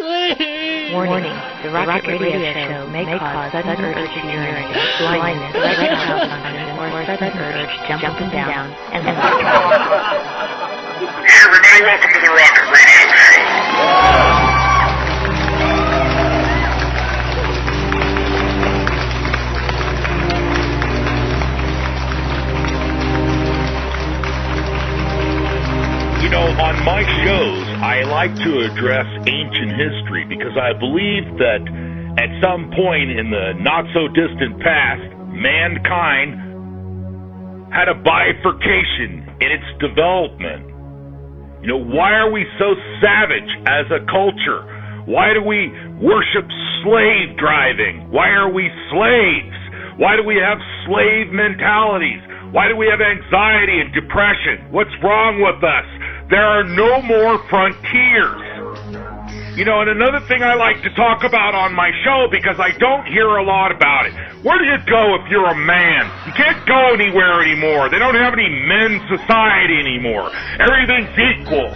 Warning, the Rocket Radio Show may cause sudden urge to urinate, blindness, erectile dysfunction, or sudden urge jumping down, and Hey everybody, welcome to the Rocket Radio Show. You know, on my shows, I like to address ancient history because I believe that at some point in the not-so-distant past, mankind had a bifurcation in its development. You know, why are we so savage as a culture? Why do we worship slave driving? Why are we slaves? Why do we have slave mentalities? Why do we have anxiety and depression? What's wrong with us? There are no more frontiers. You know, and another thing I like to talk about on my show, because I don't hear a lot about it. Where do you go if you're a man? You can't go anywhere anymore. They don't have any men's society anymore. Everything's equal.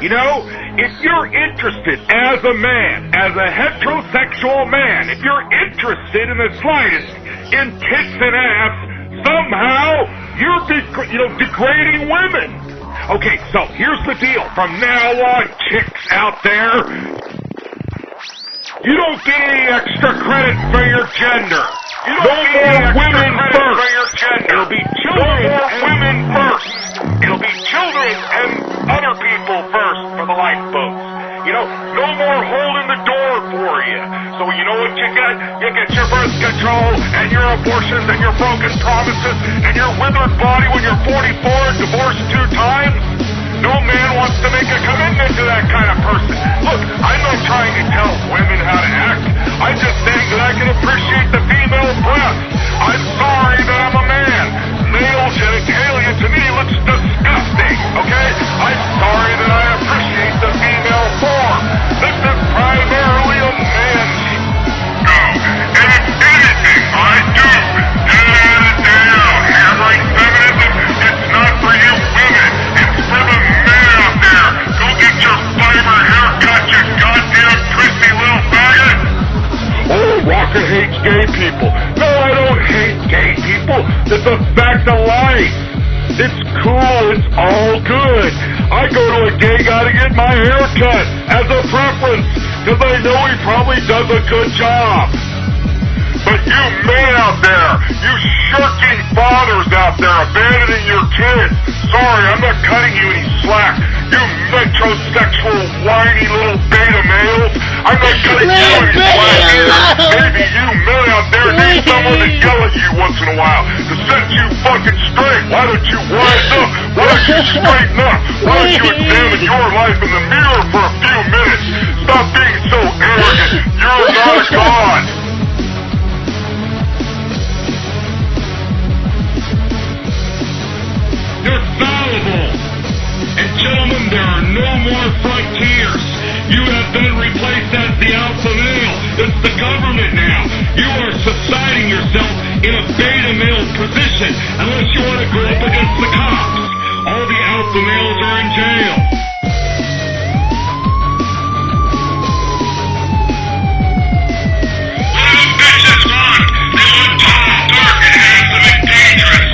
You know, if you're interested as a man, as a heterosexual man, if you're interested in the slightest in tits and ass, somehow you're degrading women. Okay, so here's the deal. From now on, chicks out there, you don't get any extra credit for your gender. You don't get any women first. For your gender. It'll be children and women first. It'll be children and other people first for the lifeboats. You know, no more holding the door for you. So you know what you get? You get your birth control and your abortions and your broken promises and your withered body when you're 44, divorced 2 times. No man wants to make a commitment to that kind of person. Look, I'm not trying to tell women how to act. I'm just saying that I can appreciate the female breast. I'm sorry that I'm a man. Male genitalia to me looks disgusting, okay? I'm sorry that I appreciate the female form. This is primarily a man's show. And it's anything I do, day in and day out. Hear my feminism? It's not for you women. It's for the men out there. Go get your fiber haircut, you goddamn prissy little faggot. Oh, Rocket hates gay people. No, I don't hate gay people. It's a fact of life. It's cool. It's all good. I go to a gay guy to get my hair cut as a preference because I know he probably does a good job. But you men out there, you shirking fathers out there abandoning your kids. Sorry, I'm not cutting you any slack. You metrosexual, whiny little beta males. I'm not cutting you any slack either. Maybe you men out there need someone to yell at you once in a while to set you fucking straight. Why don't you wise up? Why don't you straighten up? Why don't you examine your life in the mirror for a few minutes? Stop being so arrogant. You're not a god. You're fallible. And gentlemen, there are no more frontiers. You have been replaced as the alpha male. It's the government now. You are subsiding yourself in a beta male position unless you want to go up against the cops. All the alpha males are in jail. Those bitches run. They want tall, dark, and handsome and dangerous.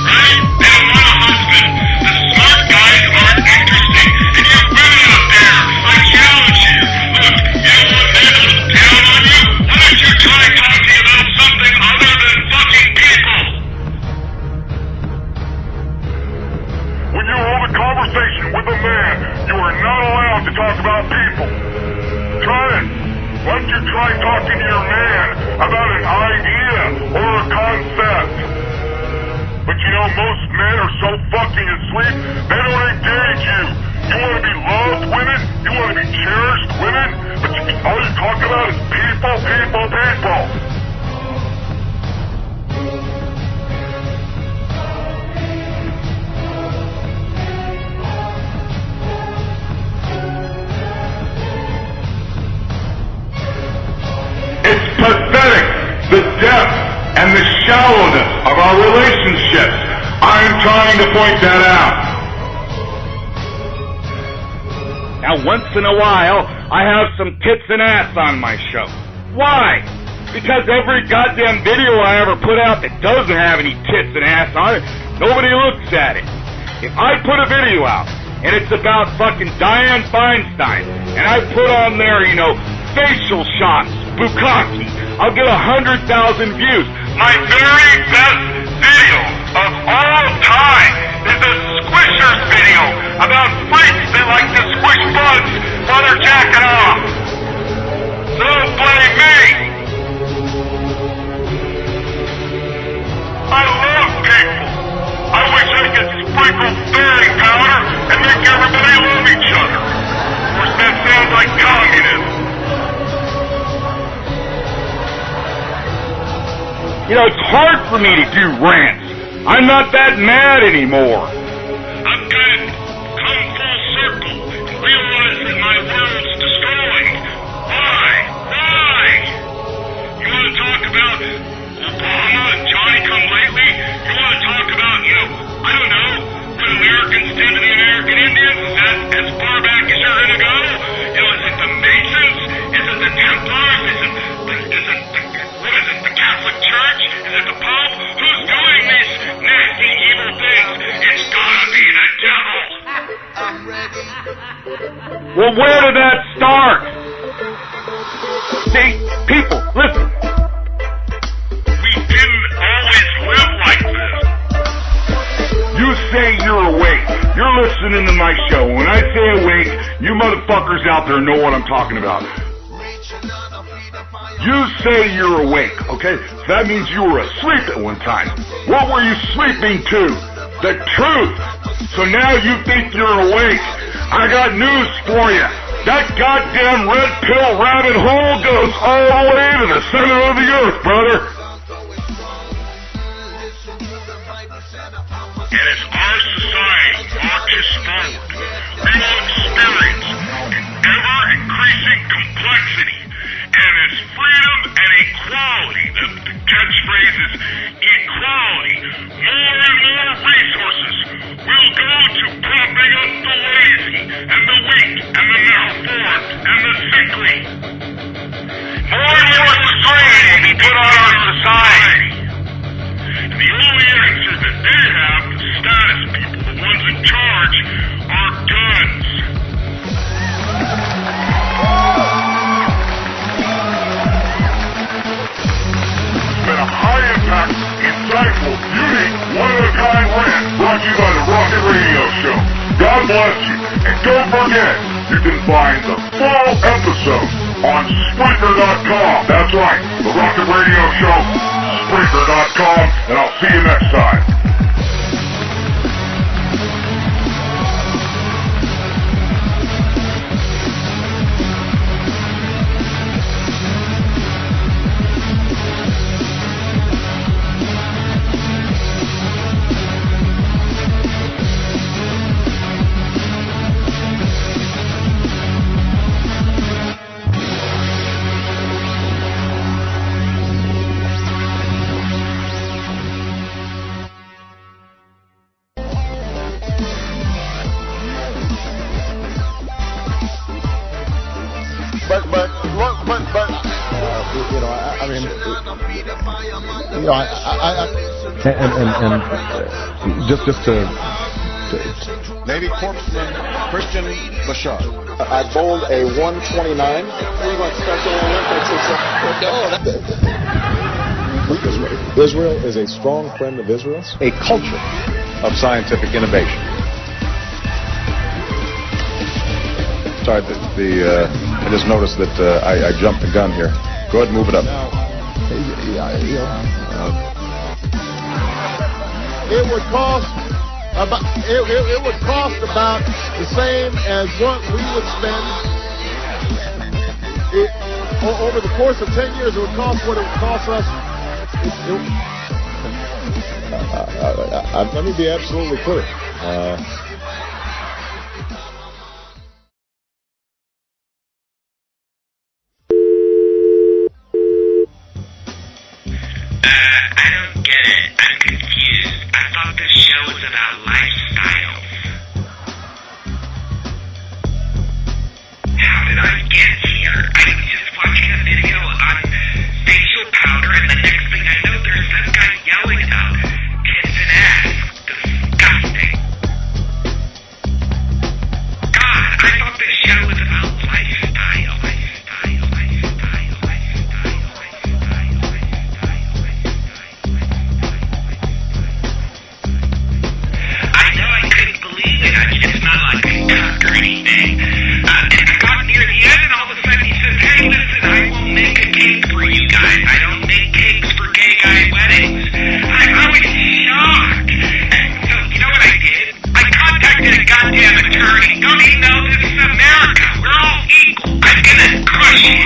Right? They don't want a husband. The smart guys aren't interesting. And you women out there, I challenge you. Look, you don't want men to look down on you? Why don't you try talking about something other than fucking people? When you hold a conversation with a man, you are not allowed to talk about people. Try it. Why don't you try talking to your man about an idea or a concept? But you know, most men are so fucking asleep, they don't engage you. You want to be loved, women? You want to be cherished, women? But all you talk about is people, people, people. It's pathetic, the depth and the shallowness of our relationships. I'm trying to point that out. Now now, once in a while, I have some tits and ass on my show. Why? Because every goddamn video I ever put out that doesn't have any tits and ass on it, nobody looks at it. If I put a video out, and it's about fucking Dianne Feinstein, and I put on there, facial shots, bukkake, I'll get 100,000 views. My very best video of all time is a Squishers video about freaks that like to squish bugs while they're jacking off. So don't blame me. I love people. I wish I could sprinkle fairy powder and make everybody love each other. Of course, that sounds like communism. It's hard for me to do rants. I'm not that mad anymore. I've kind of come full circle and realized that my world's destroyed. Why? You want to talk about Obama and Johnny-come-lately? You want to talk about, I don't know, what Americans did to the American Indians? Is that as far back as you're going to go? Is it the Masons? Is it the Templars? Is it the Catholic Church? Is it the Pope? Who's doing these nasty, evil things? It's gotta be the devil. Well, where did that start? See, people, listen. We didn't always live like this. You say you're awake. You're listening to my show. When I say awake, you motherfuckers out there know what I'm talking about. You say you're awake, okay? That means you were asleep at one time. What were you sleeping to? The truth. So now you think you're awake. I got news for you. That goddamn red pill rabbit hole goes all the way to the center of the earth, brother. And as our society marches forward, we will experience an ever-increasing complexity. And as freedom and equality, the catchphrase is equality, more and more resources will go to propping up the lazy and the weak and the malformed and the sickly. More and more strain will be put on our society. And the only answer that they have, the status people, the ones in charge, are guns. Been a high-impact, insightful, unique, one-of-a-kind rant brought to you by the Rocket Radio Show. God bless you. And don't forget, you can find the full episode on Spreaker.com. That's right, the Rocket Radio Show, Spreaker.com, and I'll see you next time. Just to Navy Corpsman Christian Bashar. I bowled a 129. We went Special Olympics. Israel is a strong friend of Israel's. A culture of scientific innovation. Sorry, I just noticed that I jumped the gun here. Go ahead and move it up. It would cost about it would cost about the same as what we would spend over the course of 10 years. It would cost what it would cost us. Let me be absolutely clear. I don't get it. I'm confused. I thought this show was about lifestyles. did I get here? I was just watching a video on facial powder, and the next thing I know, there's some guy yelling about tits and ass. Disgusting. God, I thought this show was about lifestyle. I know I couldn't believe it. I mean, it's not like a tuck or anything. And I got near the end, and all of a sudden he says, hey, listen, I won't make a cake for you guys. I don't make cakes for gay guy weddings. I was shocked. And so, you know what I did? I contacted a goddamn attorney. Don't he know this is America? We're all equal. I'm gonna crush him.